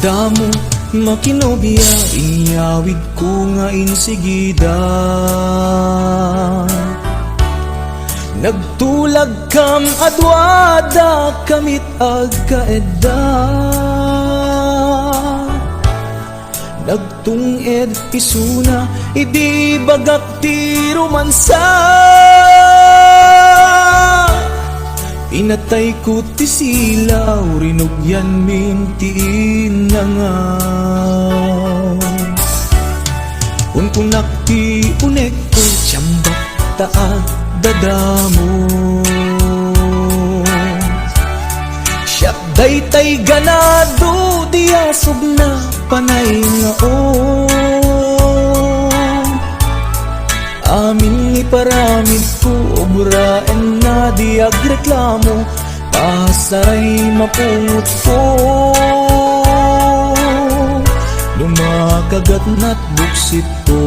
damo makinobya, inyawid ko nga insigida. Nagtulag kam adwada kamit agkaedda, nagtunged isuna idi bagak ti romansa. Pinatay ko ti silaw, rinugyan mintiin na nga. Unkunak ti unek ko, tiyambak taag dadamo. Siyak daytay ganado, diasog na panay nga o. Amin iparamid ko, obraen na di agreklamo, pasaray mapungot ko. Lumakagat na't buksit ko.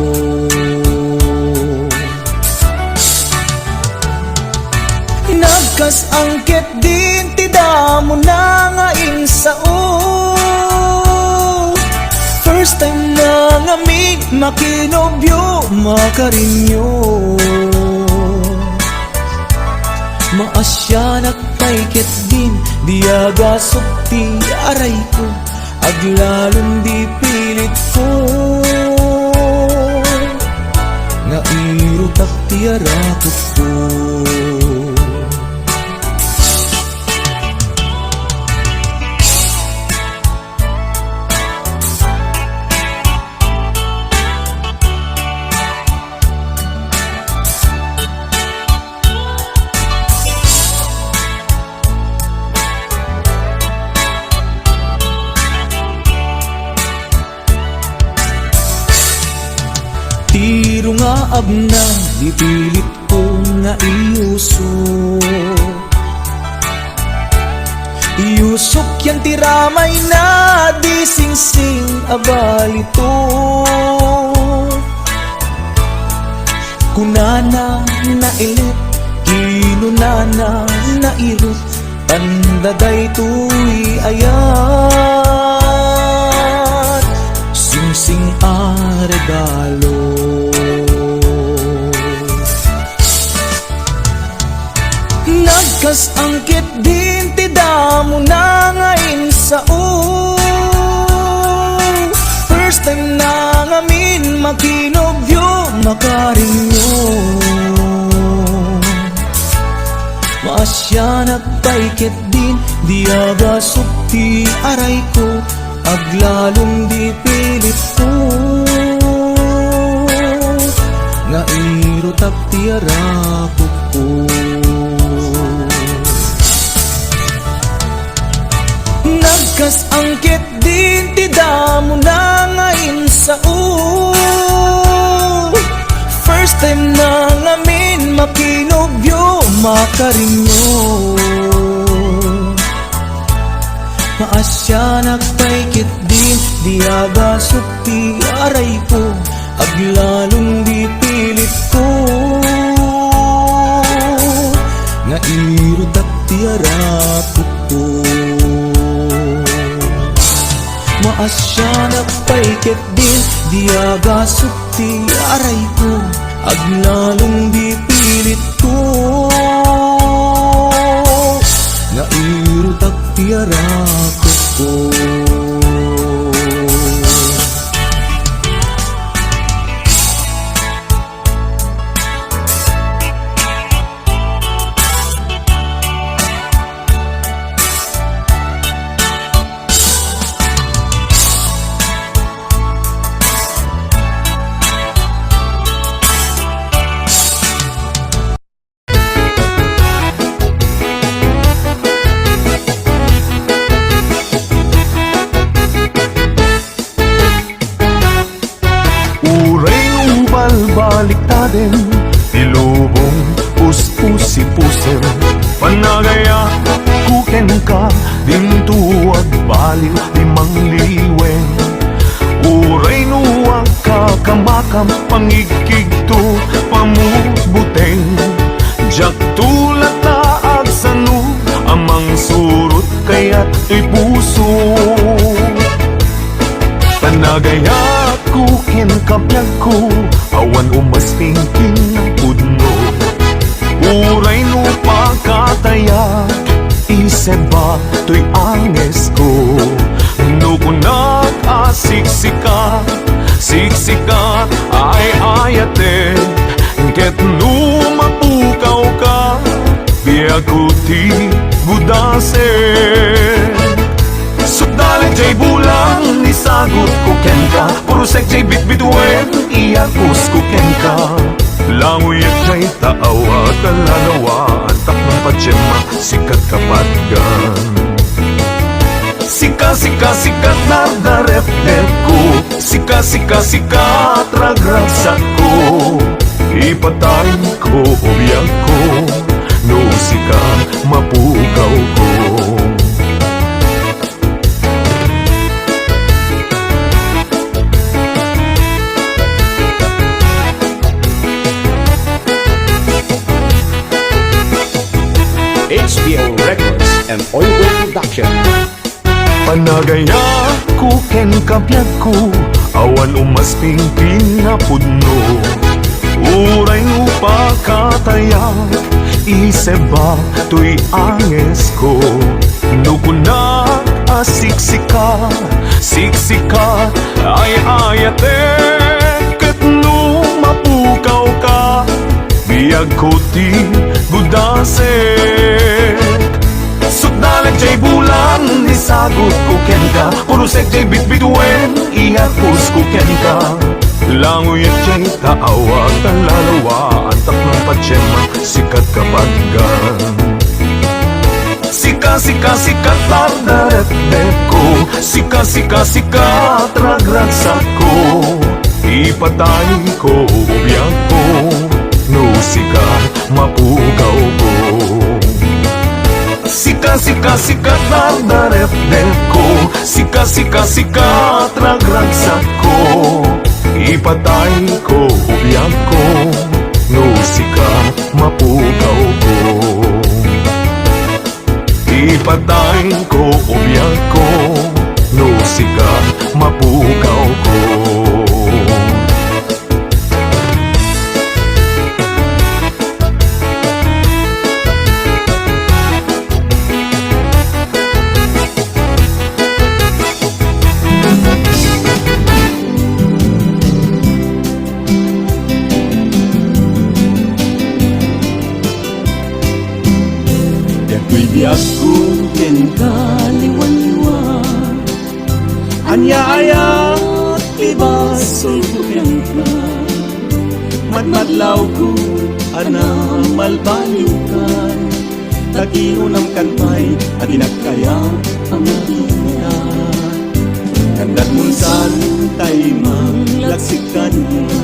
Nagkas angket din ti damo na nga insao. First time na nga mig makinobyo, makarinyo. Maasya nagpaiket din, diagasok ti aray ko, aglalong di pilit ko. Nairutak ti arakot ko. Tiro nga abna, dipilit ko nga iuso. Iusok yan tiramay na, di sing-sing abalito. Kunana na ilit, kinunana na irot, tandaday tuy ayat. Sing-sing a regalo. Nagkas angkit din ti damo na nga insao. First time na ngamin makinobyo, makarinyo. Maasya nagpaiket din, diagasok ti aray ko, aglalong di pilit ko. Nairutak ti arakot ko. Nagkas angkit din ti damo na nga insao. First time na ngamin makinobyo, makarinyo. Maasya nagpaikit din, diagasok ti aray ko, aglalong di pilit ko. Nairutak ti arakot ko. Maasya nagpaikit din, diagasok ti aray ko, aglalong di pilit ko. Nairutak ti arakot ko. Baliktaden, ilubong pus-pusi-pusin, panagaya kuken ka, dintuwag baliw di mangliwen. Uray nuwag kakamakam, pangigkigto pamubuteng, jak tulat na agsanu, amang surut kaya't puso. kapyag ko, awan umasping kinapudno. Uray no pagkataya, iseba to'y anges ko. Nukunag asiksika, siksika ay ayate. Ket no mapukaw ka, biag ko ti budase. Sugdalit jay bulang, isagot ko ken ka. Purusek jay bitbituen, iyakus ko ken ka. Languyat jay taawa, kalalawa, antak ng patsema, sikat kapatgan. Sika, sika, sikat na darep-dep ko. Sika, sika, sikat ragragsak ko. Ipatay ko, ubiyag ko, no sika, mapukaw ko. HBO Records and Oilwell Production. Panagaya ko ken kapyag ko, awan umasping pinapudno. Uray upa kataya, iseba to'y anges ko. Nukunag asiksika, siksika ay ayate. Ket no mapukaw ka, biyag ko ti budase. Sugdalag jay bulan, isagot ko ken ka. Purusek jay bitbituen, iyakus ko ken ka. Languyat jay taawa, kalalawa, antak ng patsema, sikat kapatgan. Sika, sika, sikat lardaret-dep ko. Sika, sika, sikat ragragsak ko. Ipatay ko, ubiyag ko, no sika, mapugaw ko. Sika, sika, sikat lardaret-dep ko. Sika, sika, sikat ragragsak ko. Ipatay ko, ubiyag ko, no sika, mapukaw ko. Ipatay ko, ubiyag ko, no sika, mapukaw ko. Biyag ko ken kaliwan-liwan, anya-ayat ibaso ko ken ka. Matmatlaw ko anang malbalikan, tagiunang kanpay at inagkaya ang natingan. Kandat munsan tay manglagsikan niya,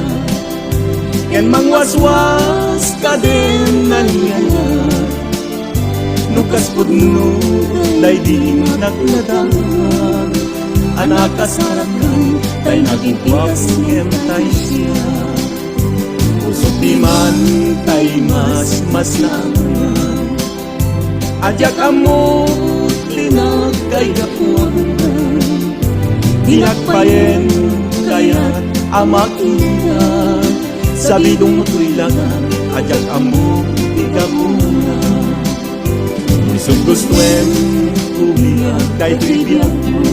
ken mangwaswas ka din na niya. Nukas pudno, day di nagladaan. Anak kasarakan, tay nagugwap kem tay siya. Usok di man, tay mas naman. Adyak amot, linag kay gapuan. Dinagpayen, kaya't amakiya. Sabidong mo'y langan, adyak amot, ikapunan. Sugustuen, umiyak kay tribiyag mo.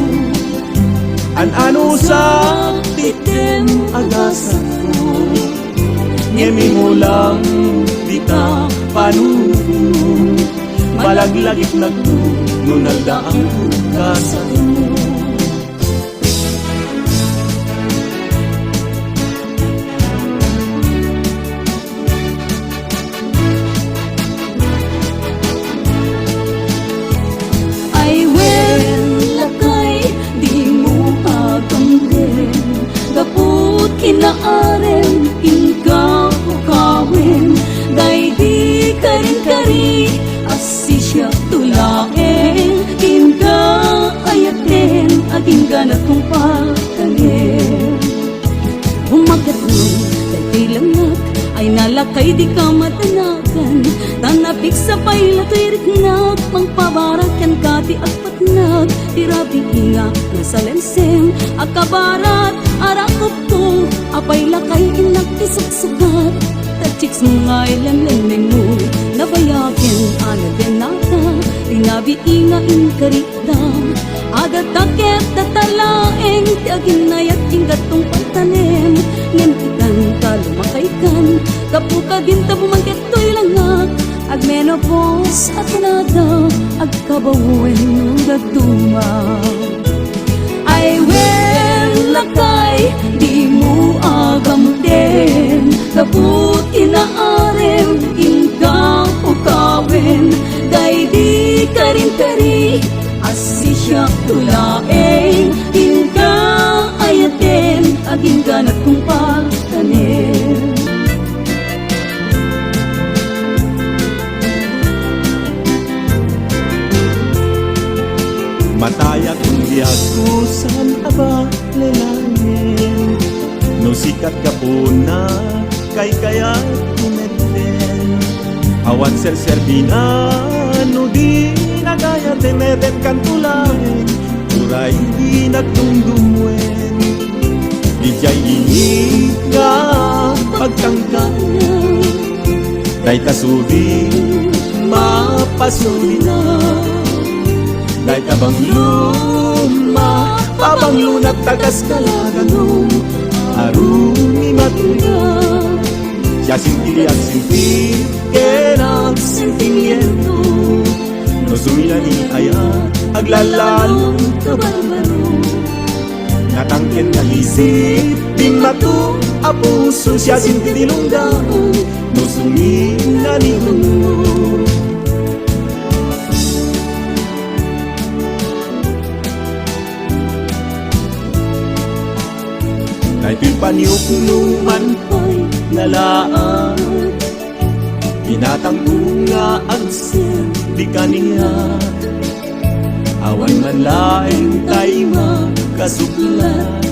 An-ano sa titem agasan ko. Ngemi mo lang, di ka panuno. Malaglagit na ko, nunalda ang hugasan mo. Kinaaren, inka ukawin, day di karin-kari, asi siya tulain, inka ayaten, aging ganat kong pagkanin. Umagat nun, day tilangat, ay nalakay di ka matanagan, Tanapik sa pailatirik nag Mangpabarak yan kati agpatnag Tirabi inga na sa lenseng Akabarat arakop to Apay lakay inak isagsagat Tachiks mga ilan-leneng mo Nabayakin ana din nata Tinabi inga inkarita Agad takip tatalaeng Tiagin nayat ingatong pagtanim Ngem ikan kalumakaikan Kapuka din tabumangkit to'y langak Ag menopause at nada Ag kabawin ng gaduma I will lakay Di mo agam din Kaput inaarem Inka ukawin Day di karin-kari Asi siya tulaeng Inka ayaten Aging ganat kong pagtanim Matayak diagusan aba lelanin No sikat ka po na kay kaya kumeten Awan ser-serbina no di nagaya temeten kan tulain Turay di nagtungdumwen Dijay ini ka pagtangkayan Day kasubi mapasuli na Day tabang luma, pabang lunat tagas kalaganong Arumi matuya Siya sintili at sinti, kenang sentimiento No sumila ni aya, aglalalong kabarbaro Natangken na isip, din matu, apuso Siya sintili lungdaan, no sumila ni hungo Kay pipanyok numan ko'y nalaan Inatang bunga agser di kaniya Awan man laing kay makasuklat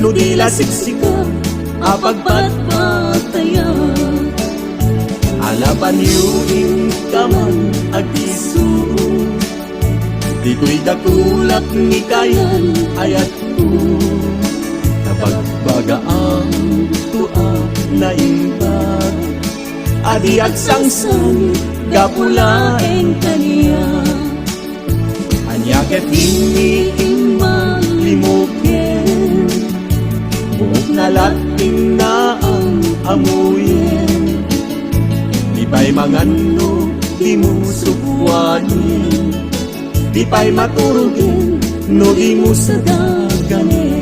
No di lasiksika apagpatpataya Alapan yung kaman agiso Di ko'y dakulak ni kayan ayat ko Pagbagaang tua na imbag Adi at sangsang gapulaeng kaniya Anyaket ini imang limukin Buhok na lating na ang amuyin Di pa'y mangano, di mo subwanin Di pa'y maturugin, no di mo sadaganin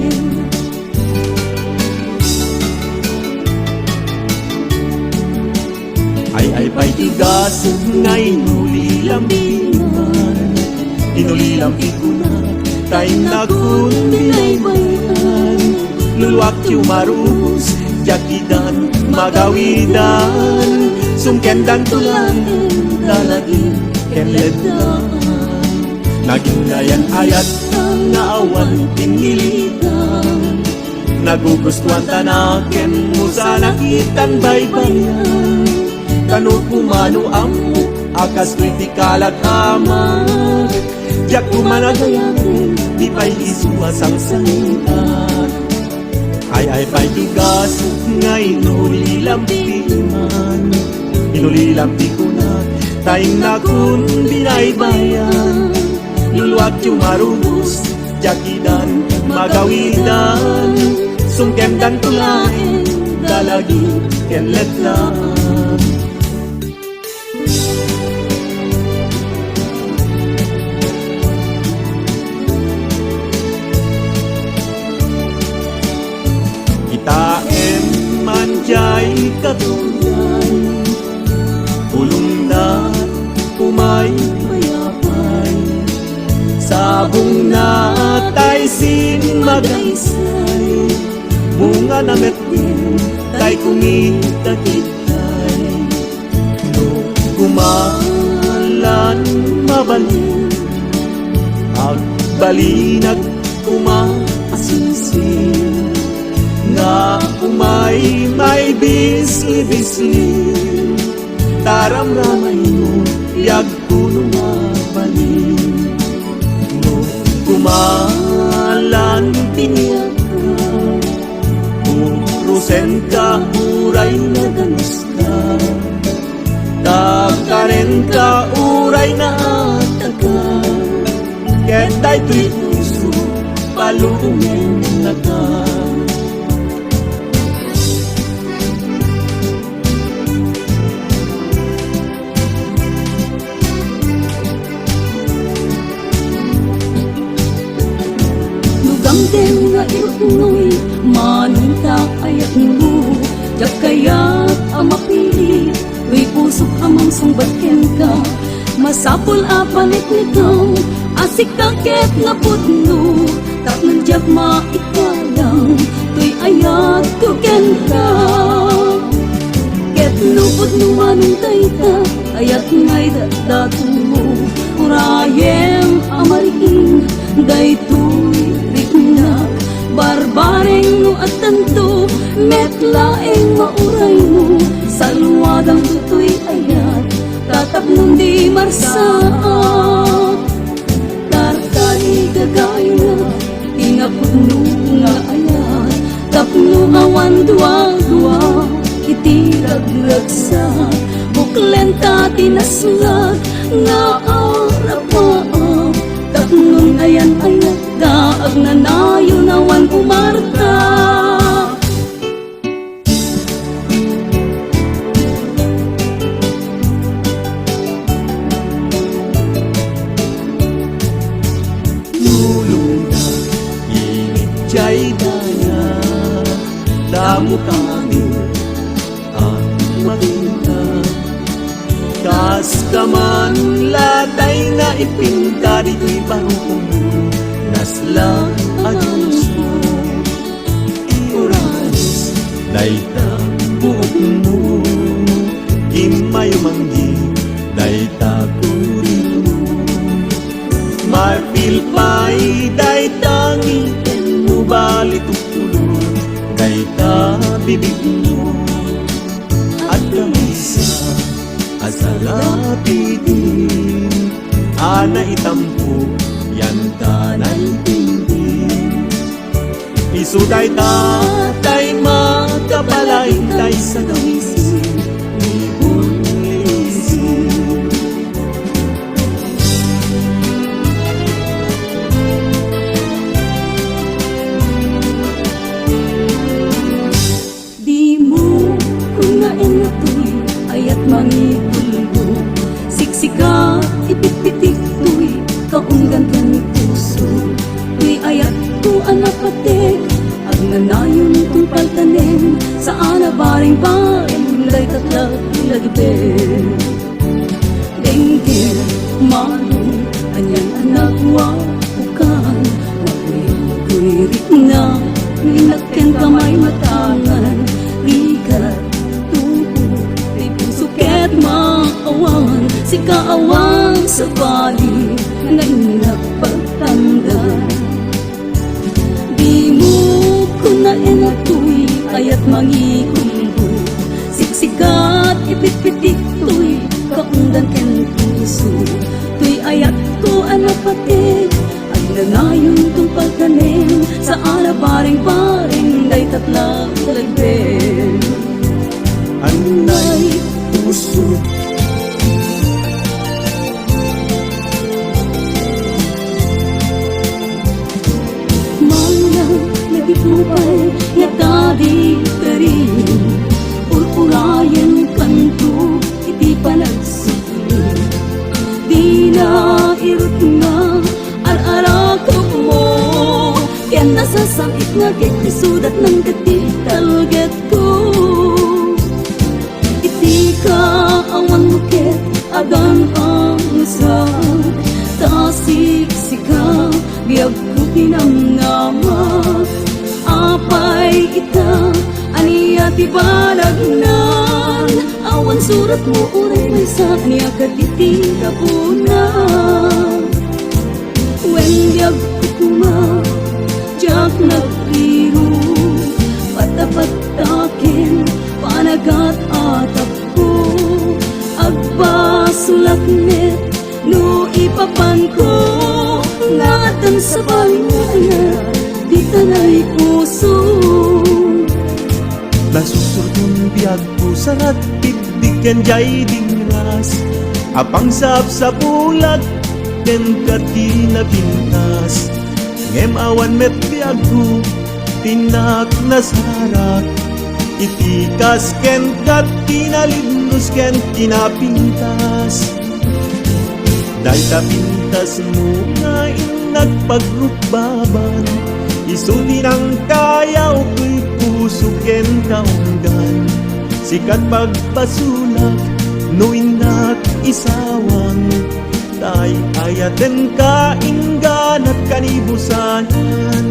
Ay pa'y tigasog nga inulilang piman Inulilang pikunan Tay nagun binaybayan Luluak yung marus Jakidan magawidan Sungkendan tulangin Dalagin kenledan Naging gayan ayat na awan tinilitan Nagugustuhan tanaken mo sa nakitan baybayan Kano kumano amok akas kritikal at amag Diyak kumanagayakin di pa'y isuasang salitan Ay pa'y tugas nga inulilang piman Inulilang pikunat tayong nakun binaybayan Luluak yung marubos jakidan magawidan Sungkendan tulain dalagi kenletlan Taem manjay katulay Pulong na umay payapay Sabong na tay sin magaysay Bunga na metwin tay kumita-kitay No kumalan mabalin Agbalinag kumaasinsin Na umay may bisli-bisli Karamramay mo, biyag puno mabalik. No, kumalan tiniyak ka, urusen ka, uray na gamis ka. Takaren ka, uray na ataka. Ketay to'y puso, palungin na ka. Lugamdem nga irunoy, maninta ayat mo. Jak kaya't amapili, uy pusok amang sumbatken ka. Masapol apalit nito, asik kaket nga putno. Tak nandiyak maikalang, tuy ayat kuken ka. Ket lupot numanong tayta, ayat ngay datu mo. Urayem amariin, daytoy riknak. Barbareng no at tanto, metlaeng mauray mo. Salwadang tutoy ayat, tatapnong di marsaat. Tartali gagaya, ingapudno nga ayat. Tapno awan duwa-duwa, itirag-ragsa. Buklenta tinaslag, nga arapaap. Tapnon ayan ayat, daag na nayo nawan umarta. Tulong na, init siya'y daya. Damo kami ang makita. Kas kaman latay na ipinta, dito'y parukong nasla adus mo. Uranis dayta buok mo, imayumanggi dayta kurin mo. Marpilpay dayta ngiten mo, balitutulon dayta bibig mo. At kamisa asalapitin, ana itampo yan tanay tingin. Isuday tatay magkabalay tay sa gawisin, ibon ilisin. Di mo kung nain na to'y ayat mangitulgo. Siksika ipitpitik to'y kaunggan ka ni puso. To'y ayat ko anapatek, ag nanayon kong paltanen. Sa anabaring-baring lay tatlag lagben. Denggir, manong, anyan anak wapukan. Wapuy-puy-rik na, ninakken kamay matangan. Rikat, tubo, di pusuket maawan. Si kaawang sa bali, na inapagtanda. Di mo kung nain ato'y ayat mangikumbo. Siksikat ipitpitik to'y kaundan ken puso. To'y ayat ko anapatik, ay nangayon kong pagkanin. Sa arabaring-baring day tatlag lagben. Anay puso, nagipupay nga tadi karin. Ururayan kanto, iti panagsugin. Di na irot nga ar-arakap mo. Kaya nasasakit nga kikisudat ng katitalget ko. Iti ka awan muket, agan ang usap. Tasik-sika, biyag ko pinamnama. Apay ita, aniya ti balagnan. Awan surat mo uray may sa aniya katiti kapuna. Wen biyag ko kuma, jak nagpiro. Patapat takin, panagat atap ko. Ag sulaknet no ipapan ko ngatan sa banganan di tanay puso. Nasusurtong biyag po sa ratid di ken jay dingras apang sap sa bulag ken kati na pintas ngem awan met biyag ko tinak na sarat itikas ken kat kinalindus ken kinapintas dahil tapintas mo nga nagpagrupbaban isulti ng kayaw ko'y puso ken kaunggan sikat pagpasulak nuinak isawang tay ayaten kainggan at kanibusanan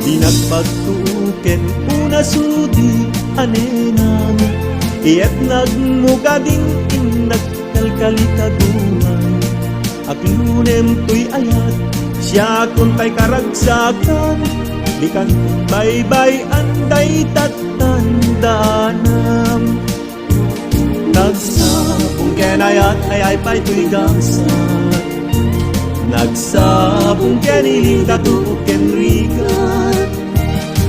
di nagpagtuken una sudi anenang iyat nagmugading nagkalkalikaguan aklunem to'y ayat siya kuntay karagsakan likan baybay anday tatandanam nagsabong kenayat ayay pa'y to'y gasat nagsabong keniling datu ken rigat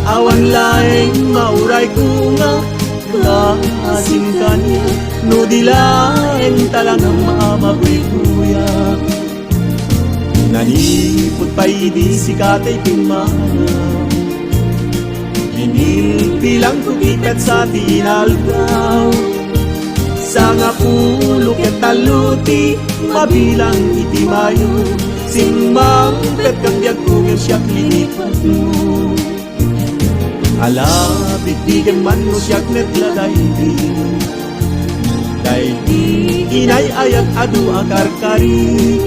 awan laeng mauray ko nga kasing kanya no dilaeng talagang maamagoy kuya nanipot pa'y di sikatay pinmanam hinilpilang kukikat sa tinalgaw sa nga pulo ket taluti mabilang iti mayo simang pet kang biyag kungen siyak linipat mo ala bigbigan man mo siyak net laday di inay ayat adu akarkari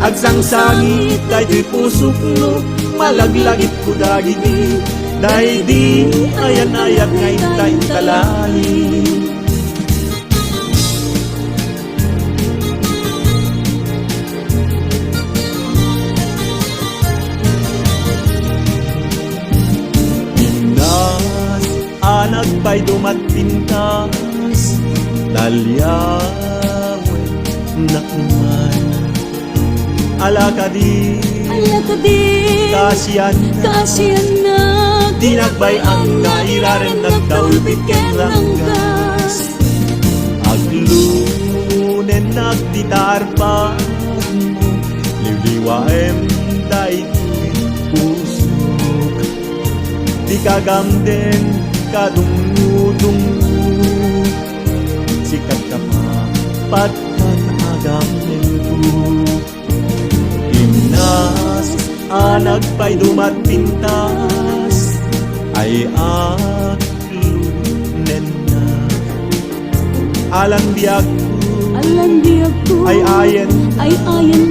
agsangsangit day di pusok no malaglagit ko dagiti day di ayan ayat ngay tay talali anak pa'y dumatintas dalyawe nakuman alakadi kasiyan na di nagbay ang nairaren nagkaulbit ken langgas aglunen nagtitarpan mo liwliwaem day pusok di kagamden kadungudungu sikat ka pa patkan agam nilpo imnas anak pa'y dumatintas ay aklunen na alang biag ko ay ayen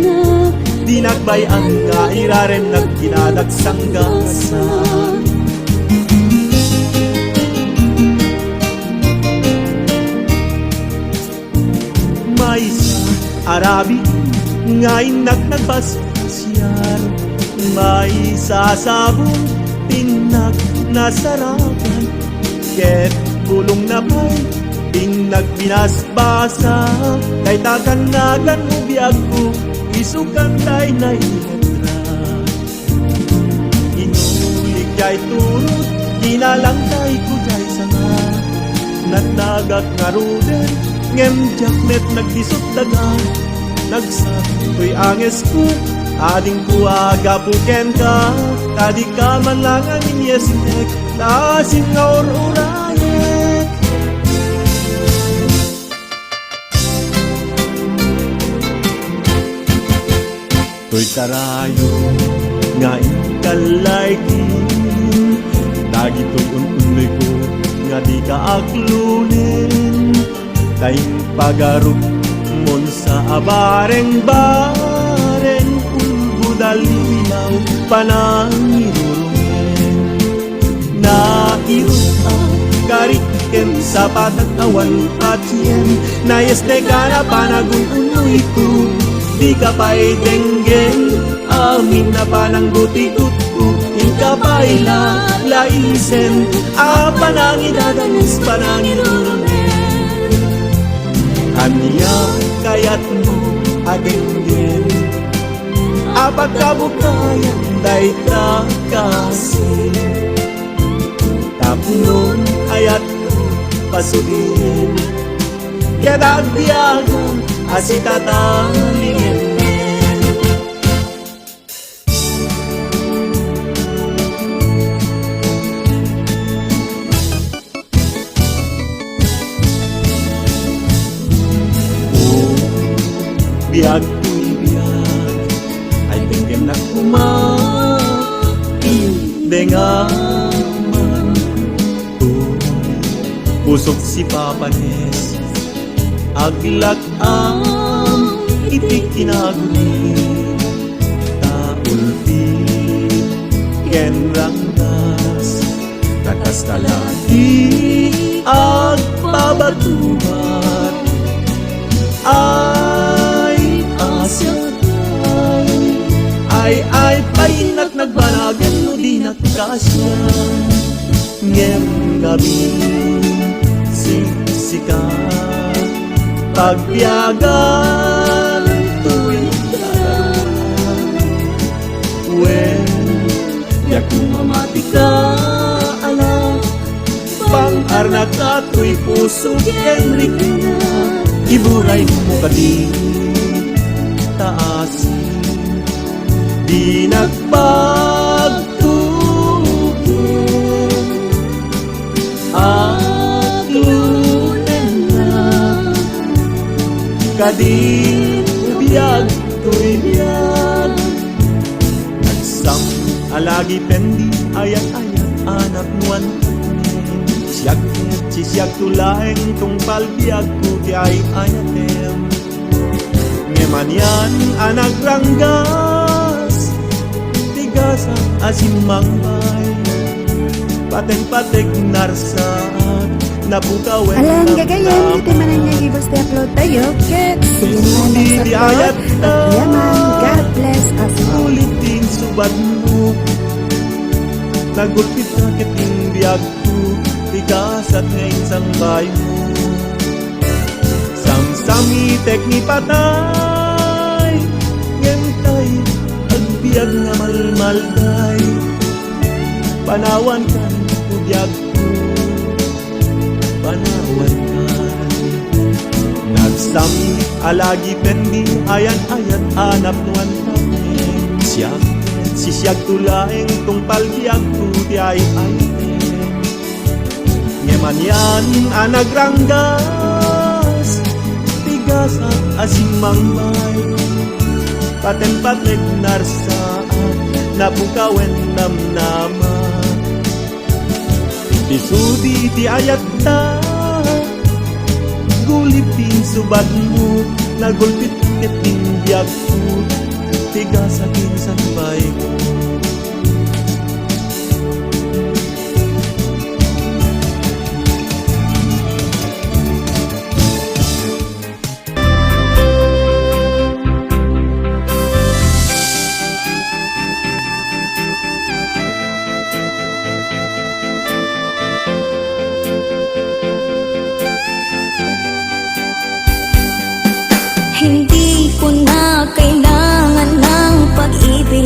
na di nagbay ang kairaren nagkinadagsanggasan may sa Arabi ngayon nagpasyar may sasabong tinak nasarapan ket bulong na pa'y nagpinasbasa kay takanagan mo biyag ko isukan tay na iletra inulig jay turot ginalang tay ko jay sanga natnagak nga ruden ngem jaknet nagdisot daga nagsat ko'y anges ko ading ko agapuken ka tadi ka man lang ang inyesnek tasin nga orurayek to'y karayo nga ikalaikin dagito'y ununay ko nga di ka aklunin tayong pagarup mon sa abareng-bareng ulbudalilaw panangirurungen nairut ang kariken sa patag-awan patien nayeste ka na panagun-unoy ko di ka pa'y denggen amin na pananggutikot ko ka pa'y laisen panangidadanis panangirurungen atingin apagkabukayan day takasi tapnon ayat pasudin kadagdiagan asitatalingin biag tuy biag ay tingin na dengaman pusok si Papa Nes aglat ang itik kinaguni taulpi ken ranggas takas talati agpabatubat ay painat nagbanagan no di nagkasyan ngem gabi siksika pagbiagan tuwing when yak mamati ka anak pang-arnak ka tuy puso Henrik iburay mo kadi taas di nagpagtugin at lunen na kading ubiyag tuy biyag nagsam alagi pendi ayat-ayat anak nuan siyak tulaeng tung palbiag ko ti ay ayatem ngemanyan anak ranggas tigasa asimangbay paten-patek narsaat napukawen Alam gagayan, iti manan niya gibos ti upload tayo. Ket, sige na di ayat at yaman, God bless us all. ulitin subad mo nagulpit na kiting biyag ko tigasat ngayon sang bayo mo samsami tekni patay ngentay agbiag nga malmalday panawan kan ubiyag ko panawan kan nagsami alagi pendi ayan-ayat anap nuan tamin siyag tulaeng tung palbiag ko ti ay ngemanyan anak ranggas tigasa asimangbay paten-patek narsaat napukawen namnama isudi ti ayat ta gulipin subad mo nagulpit kiting biyag ko tigasa kinsan bay ko Hindi ko na kailangan ng pag-ibig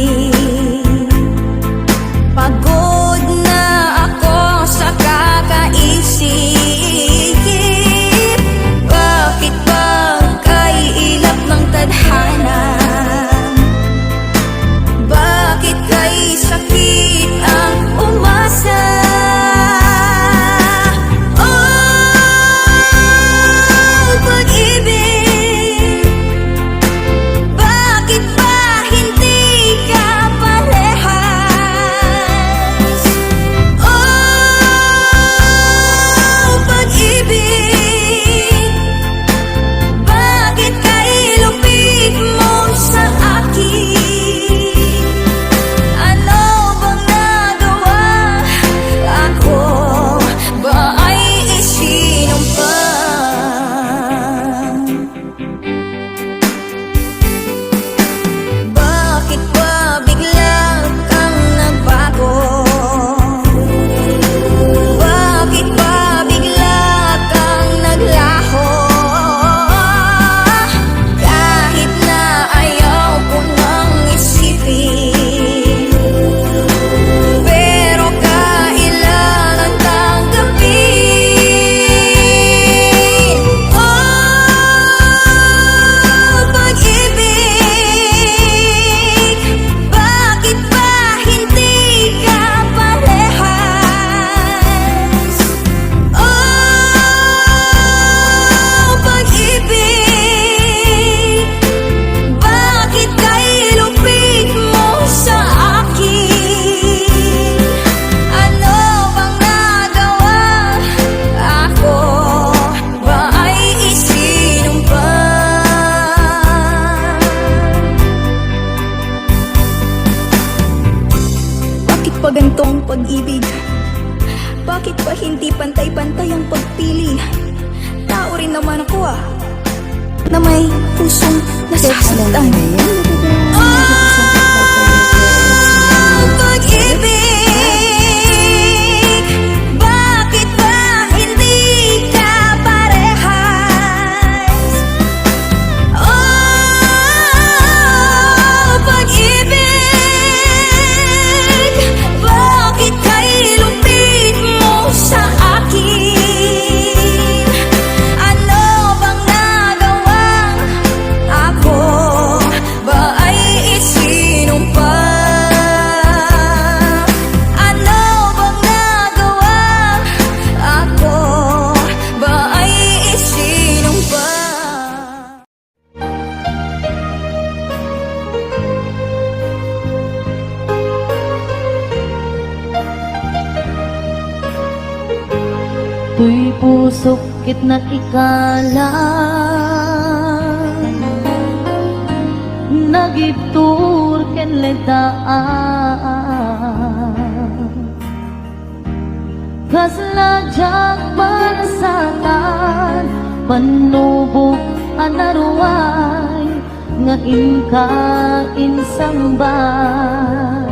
naman ako na may pusong nasasaktan. Pag-ibig, bakit ba hindi ka parehas? Pag-ibig, bakit kay lupit mo sa akin? Ano bang nagawa? Ako ba ay isinumpa? Ano bang nagawa? Ako ba ay isinumpa? Tuy pusok kit na ikala nagiptur ken ledaan kasladyak palasatan panubok anaruay nga inka insambay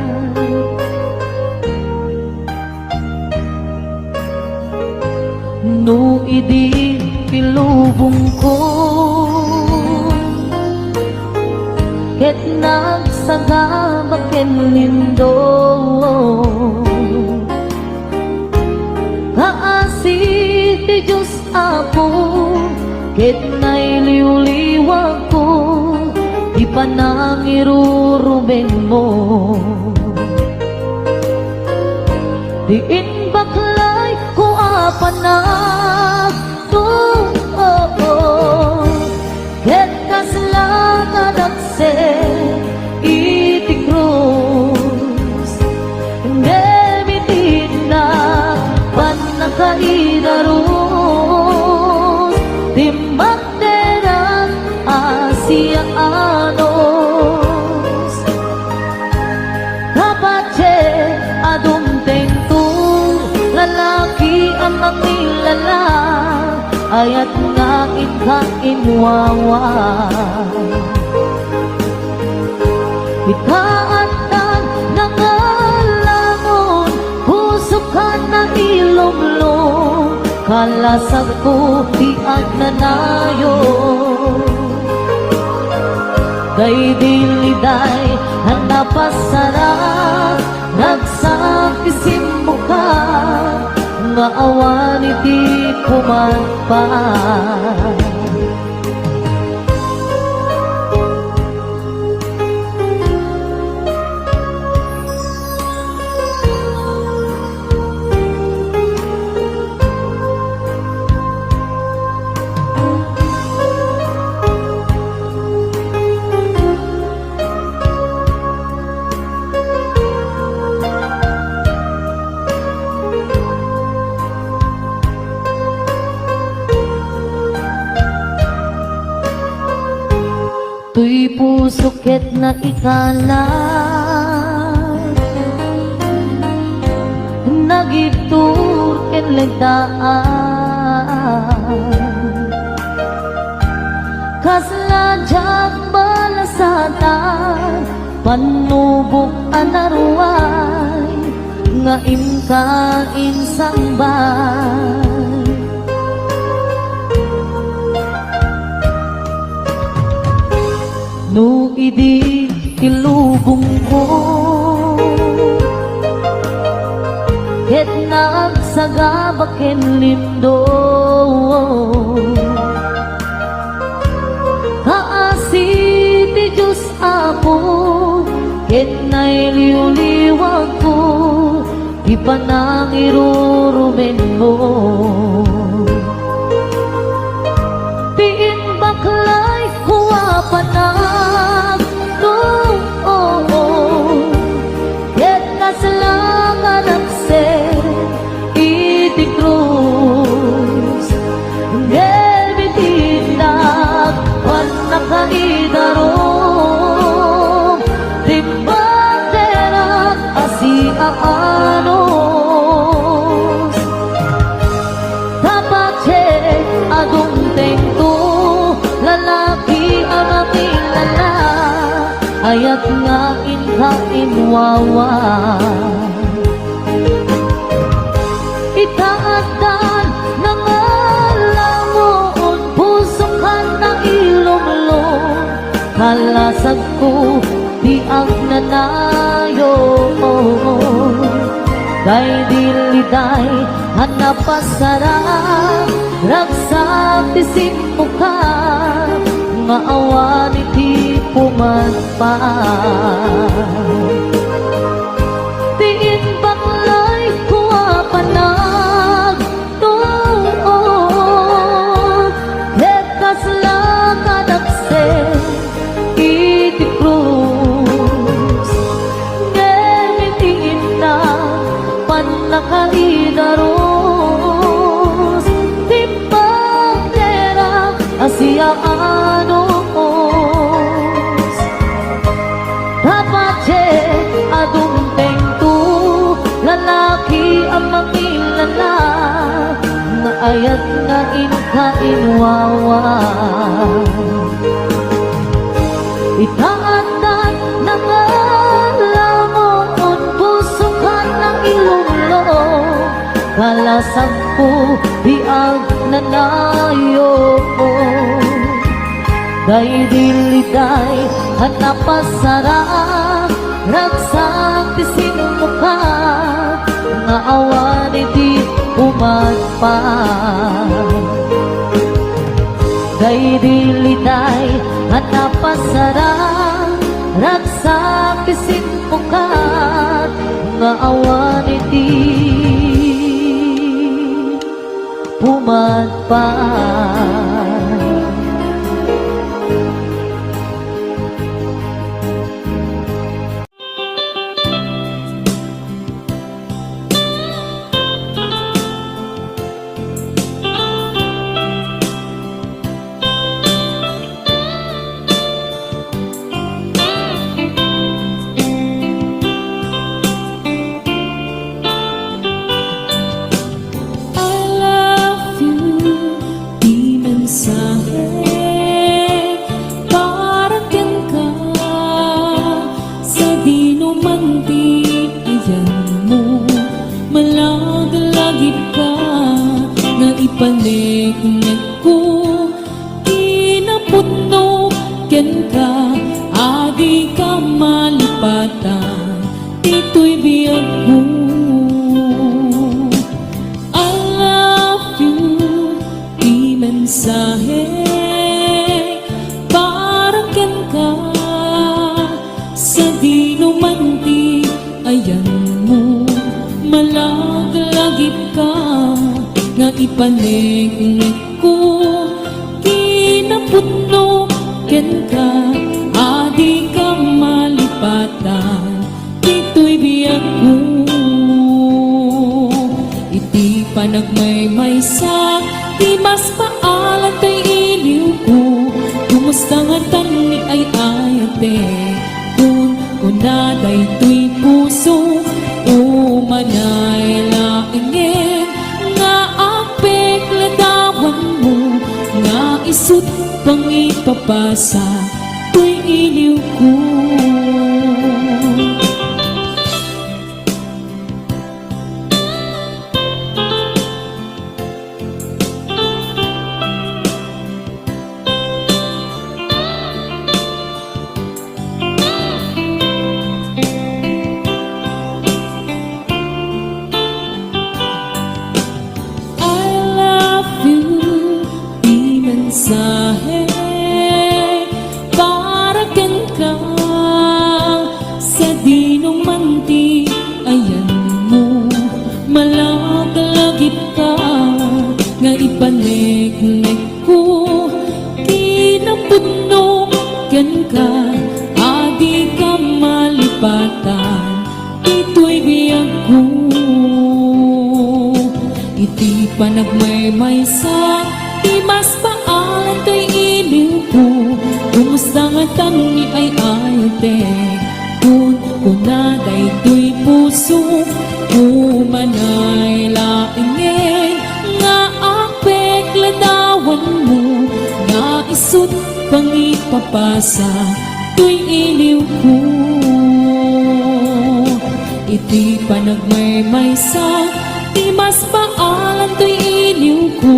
no idi pilubong ko ket nagsagabak ken lindo kaasi ti Diyos Apo ket nailiw-liwag ko di pa nangiruruben mo diin baklay ko apanag ket kaslakadakse iti krus demitin na panakaidarus timakderan asianos kapatse adumteng tu lalaki ang nilala ayat nga inwawa ikaatan nangalangon puso ka na ilomlom kalasag ko di agnanayo kay diliday hanapasarap nagsakisim mo ka maawan iti kumagpaan tuy puso ket na ikala nagiptur ken legdaan kasladyak balasatan panubok anaruay nga imka insambay no idi ilubong ko ket nagsagabak ken lindo kaasi ti Diyos Apo ket nailiw-liwag ko di pa nangirurumen mo tiin baklay kuwa panag ket kaslakadakse iti krus demitindak panakaidarom timbanderak asiaanos tapacek adumteng ayat nga inwawa. Itaatan ng alamon, puso ka na ilumlong, kalasag ko di ang nanayo. Kay diliday hanapasarang ragsak tisin mo ka, nga awan iti pumatpa. Tiin baklay kuwa panag tuon, hekas lakanakse iti krus. Ngemitiin na panakaidaros, timbang tera asya anos. Dapat adunteng tu lalaki ang mangilala, nga ayat nga inwawa. Itaatan ng alamon, puso ka ng ilumlo, kalasag ko di ang nanayo. Day diliday hanapasarang ragsak tisin mo ka, nga awan iti umatpa. Day diliday hanapasarang ragsak tisin mo ka, nga awan iti umatpa. Ipaniknik ko, inaputno ken ka, adi ka malipatan, dito'y biyag ko. I love you, di mensahe, parang ken ka, sa di numanti, ayan mo, malaglagip ka, nga ipaniknik ko, kinaputno ken ka, adi ka malipatan, dito'y biyag ko. Iti panagmaymaysa, di mas paalan tay iliw ko, kumusta nga tani ay ayate, kung kunaday to'y puso, umanay laingin, nga isut pang ipapasa, to'y iliw ko. Mensahe para ken ka, sa di numanti, ayan mo, malaglagip ka, nga ipaniknik ko, kinaputno ken ka, adi ka malipatan, dito'y biyag ko. Iti panagmaymaysa, di mas paalan tay iliw ko, kumusta nga tani ay ayate, kung kunaday to'y puso, umanay laingin, nga apek ladawan mo, nga isut pang ipapasa, to'y iliw ko. Di pa nagmaymaysa, di mas paalan to'y iliw ko.